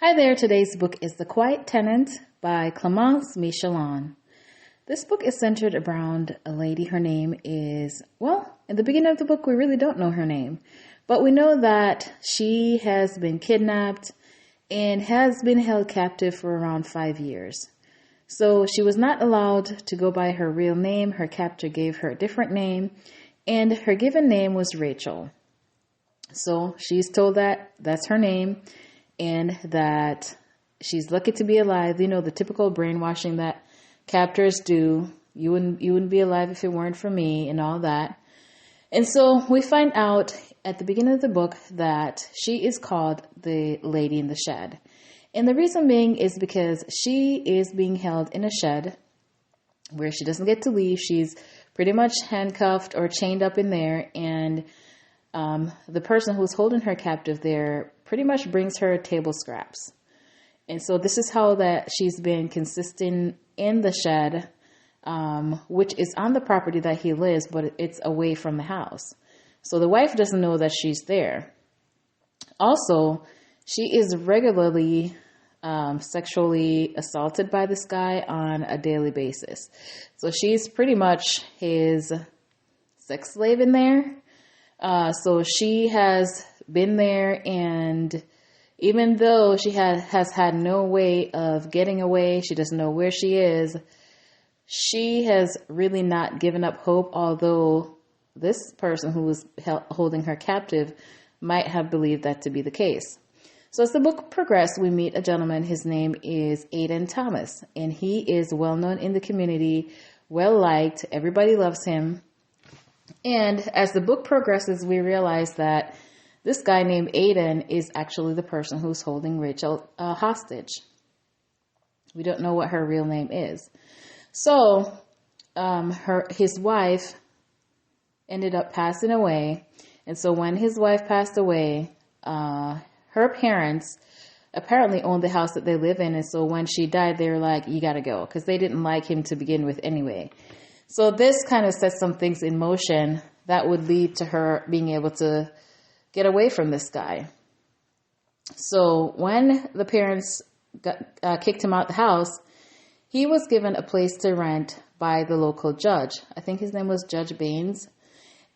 Hi there, today's book is The Quiet Tenant by Clémence Michallon. This book is centered around a lady. Her name is, in the beginning of the book, we really don't know her name, but we know that she has been kidnapped and has been held captive for around 5 years. So she was not allowed to go by her real name. Her captor gave her a different name, and her given name was Rachel. So she's told that that's her name, and that she's lucky to be alive. You know, the typical brainwashing that captors do. You wouldn't be alive if it weren't for me and all that. And so we find out at the beginning of the book that she is called the Lady in the Shed. And the reason being is because she is being held in a shed where she doesn't get to leave. She's pretty much handcuffed or chained up in there, and the person who's holding her captive there pretty much brings her table scraps. And so this is how that she's been consistent in the shed, which is on the property that he lives, but it's away from the house. So the wife doesn't know that she's there. Also, she is regularly sexually assaulted by this guy on a daily basis. So she's pretty much his sex slave in there. So she has been there, and even though she has had no way of getting away, she doesn't know where she is, she has really not given up hope, although this person who was holding her captive might have believed that to be the case. So as the book progresses, we meet a gentleman. His name is Aidan Thomas, and he is well known in the community, well liked. Everybody loves him. And as the book progresses, we realize that this guy named Aidan is actually the person who's holding Rachel hostage. We don't know what her real name is. So his wife ended up passing away. And so when his wife passed away, her parents apparently owned the house that they live in. And so when she died, they were like, you got to go, because they didn't like him to begin with anyway. So this kind of sets some things in motion that would lead to her being able to get away from this guy. So when the parents kicked him out the house, he was given a place to rent by the local judge. I think his name was Judge Baines.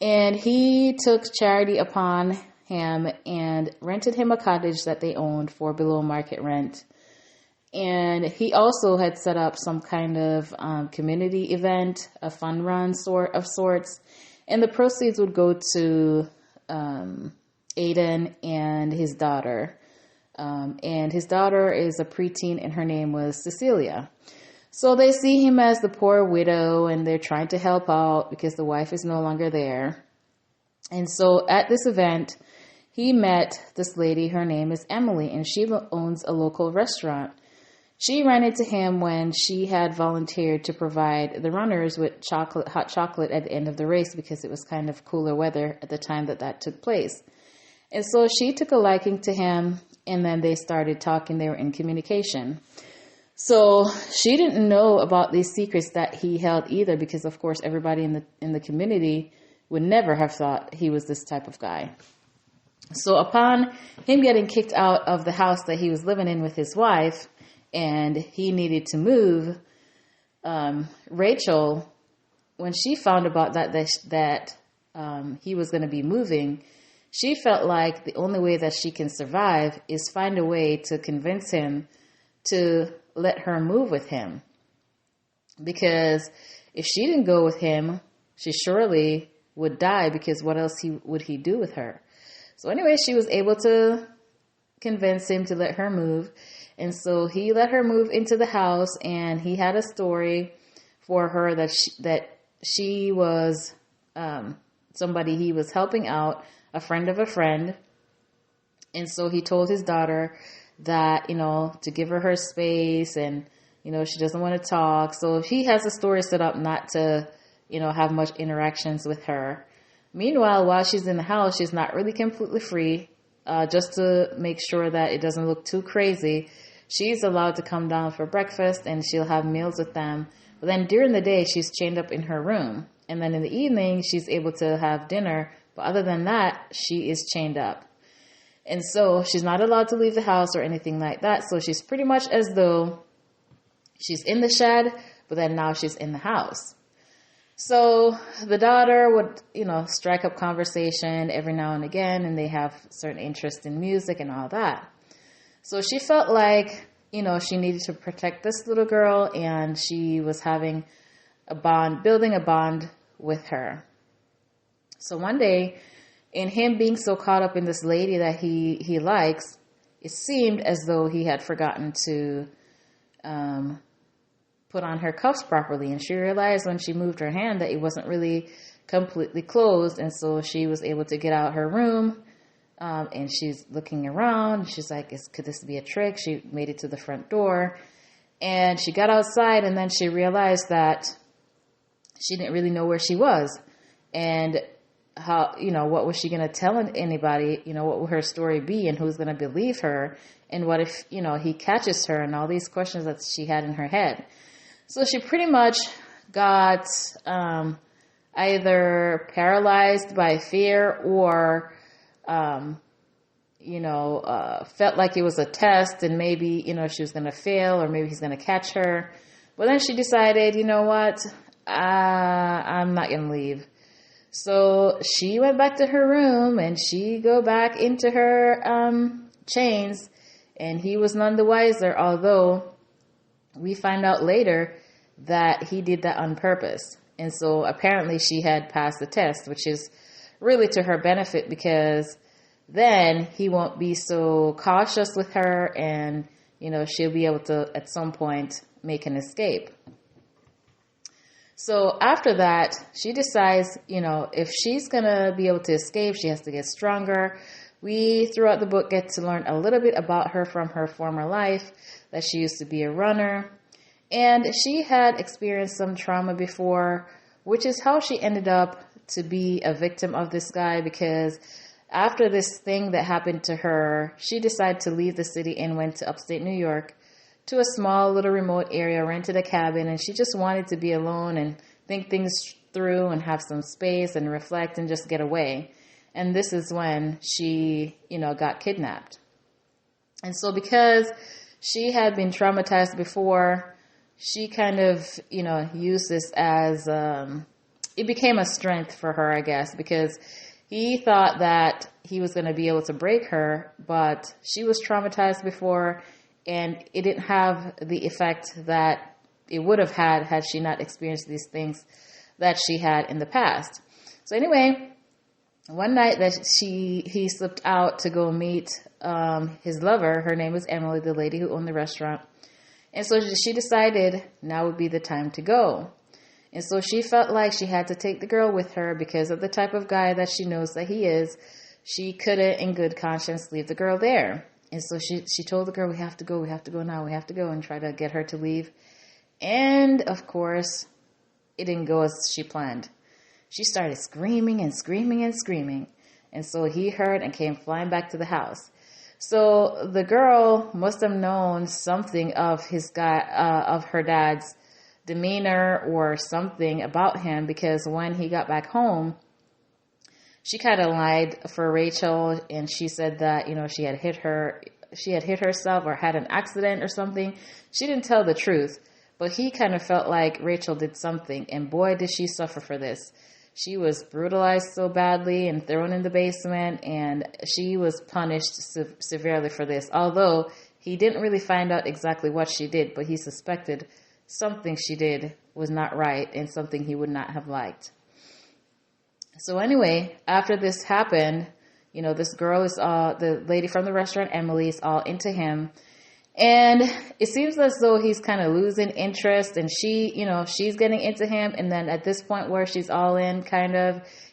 And he took charity upon him and rented him a cottage that they owned for below market rent. And he also had set up some kind of community event, a fun run of sorts. And the proceeds would go to Aidan and his daughter. And his daughter is a preteen, and her name was Cecilia. So they see him as the poor widow, and they're trying to help out because the wife is no longer there. And so at this event, he met this lady. Her name is Emily, and she owns a local restaurant. She ran into him when she had volunteered to provide the runners with hot chocolate at the end of the race, because it was kind of cooler weather at the time that took place. And so she took a liking to him, and then they started talking. They were in communication. So she didn't know about these secrets that he held either, because of course everybody in the community would never have thought he was this type of guy. So upon him getting kicked out of the house that he was living in with his wife, and he needed to move, Rachel, when she found about that he was going to be moving, she felt like the only way that she can survive is find a way to convince him to let her move with him. Because if she didn't go with him, she surely would die, because what else would he do with her? So anyway, she was able to convince him to let her move. And so he let her move into the house, and he had a story for her that she was somebody he was helping out, a friend of a friend. And so he told his daughter that, to give her space, and, she doesn't want to talk. So he has a story set up not to, have much interactions with her. Meanwhile, while she's in the house, she's not really completely free. Just to make sure that it doesn't look too crazy, she's allowed to come down for breakfast, and she'll have meals with them. But then during the day, she's chained up in her room. And then in the evening, she's able to have dinner. But other than that, she is chained up. And so she's not allowed to leave the house or anything like that. So she's pretty much as though she's in the shed, but then now she's in the house. So the daughter would, strike up conversation every now and again, and they have certain interest in music and all that. So she felt like, she needed to protect this little girl, and she was having building a bond with her. So one day, in him being so caught up in this lady that he likes, it seemed as though he had forgotten to put on her cuffs properly. And she realized when she moved her hand that it wasn't really completely closed. And so she was able to get out her room, and she's looking around. She's like, could this be a trick? She made it to the front door, and she got outside, and then she realized that she didn't really know where she was. And how, what was she going to tell anybody? What will her story be, and who's going to believe her? And what if, he catches her, and all these questions that she had in her head. So she pretty much got either paralyzed by fear or, felt like it was a test, and maybe, she was going to fail, or maybe he's going to catch her. But then she decided, you know what, I'm not going to leave. So she went back to her room, and she go back into her chains, and he was none the wiser, although we find out later that he did that on purpose. And so apparently she had passed the test, which is really to her benefit, because then he won't be so cautious with her, and, she'll be able to, at some point, make an escape. So after that, she decides, if she's going to be able to escape, she has to get stronger. We, throughout the book, get to learn a little bit about her from her former life, that she used to be a runner. And she had experienced some trauma before, which is how she ended up to be a victim of this guy, because after this thing that happened to her, she decided to leave the city and went to upstate New York, to a small little remote area, rented a cabin, and she just wanted to be alone and think things through and have some space and reflect and just get away. And this is when she, got kidnapped. And so because she had been traumatized before, she kind of, used this as, it became a strength for her, I guess, because he thought that he was going to be able to break her, but she was traumatized before, and it didn't have the effect that it would have had she not experienced these things that she had in the past. So anyway, one night that he slipped out to go meet his lover. Her name was Emily, the lady who owned the restaurant. And so she decided now would be the time to go. And so she felt like she had to take the girl with her because of the type of guy that she knows that he is. She couldn't, in good conscience, leave the girl there. And so she told the girl, we have to go now, we have to go, and try to get her to leave. And, of course, it didn't go as she planned. She started screaming and screaming and screaming. And so he heard and came flying back to the house. So the girl must have known something of of her dad's demeanor or something about him, because when he got back home, she kind of lied for Rachel, and she said that, she had hit herself or had an accident or something. She didn't tell the truth, but he kind of felt like Rachel did something, and boy, did she suffer for this. She was brutalized so badly and thrown in the basement, and she was punished severely for this, although he didn't really find out exactly what she did, but he suspected something she did was not right and something he would not have liked. So anyway, after this happened, this girl is the lady from the restaurant, Emily, is all into him. And it seems as though he's kind of losing interest, and she's getting into him. And then at this point where she's all in,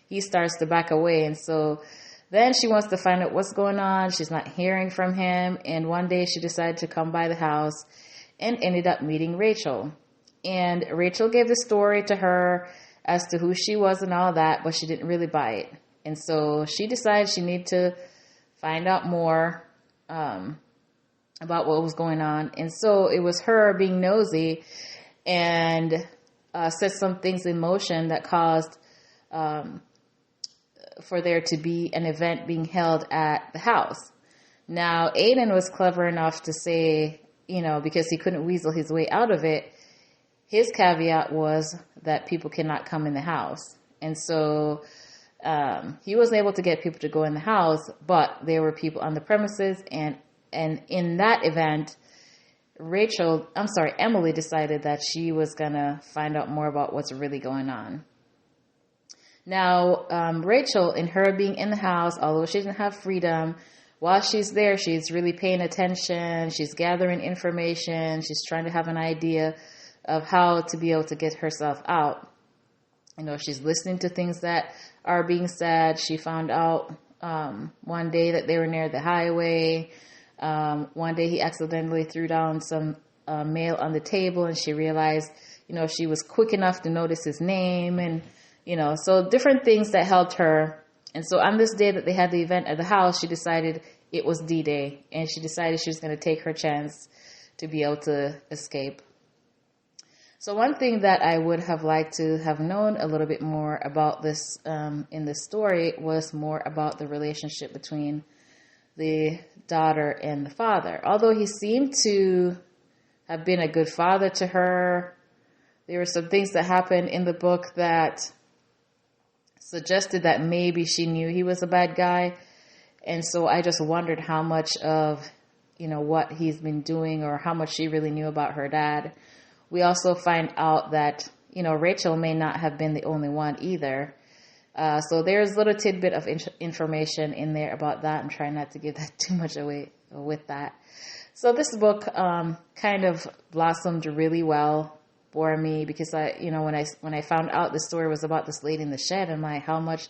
he starts to back away. And so then she wants to find out what's going on. She's not hearing from him. And one day she decided to come by the house and ended up meeting Rachel. And Rachel gave the story to her as to who she was and all that, but she didn't really buy it. And so she decided she needed to find out more about what was going on. And so it was her being nosy and set some things in motion that caused for there to be an event being held at the house. Now, Aiden was clever enough to say, because he couldn't weasel his way out of it, his caveat was that people cannot come in the house. And so he wasn't able to get people to go in the house, but there were people on the premises. And in that event, Emily decided that she was going to find out more about what's really going on. Now, Rachel, in her being in the house, although she didn't have freedom, while she's there, she's really paying attention. She's gathering information. She's trying to have an idea of how to be able to get herself out. She's listening to things that are being said. She found out one day that they were near the highway. One day he accidentally threw down some mail on the table, and she realized, she was quick enough to notice his name, and, so different things that helped her. And so on this day that they had the event at the house, she decided it was D-Day, and she decided she was going to take her chance to be able to escape. So one thing that I would have liked to have known a little bit more about this in this story was more about the relationship between the daughter and the father. Although he seemed to have been a good father to her, there were some things that happened in the book that suggested that maybe she knew he was a bad guy. And so I just wondered how much of, what he's been doing, or how much she really knew about her dad. We also find out that, Rachel may not have been the only one either. So there's a little tidbit of information in there about that. I'm trying not to give that too much away with that. So this book kind of blossomed really well for me, because when I found out the story was about this lady in the shed, I'm like, how much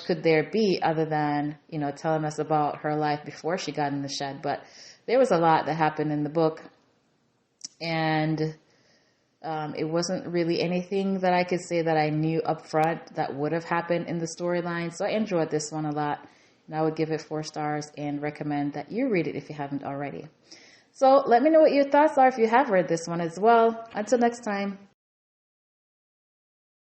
could there be other than, telling us about her life before she got in the shed? But there was a lot that happened in the book, and it wasn't really anything that I could say that I knew up front that would have happened in the storyline. So I enjoyed this one a lot, and I would give it 4 stars and recommend that you read it if you haven't already. So let me know what your thoughts are if you have read this one as well. Until next time.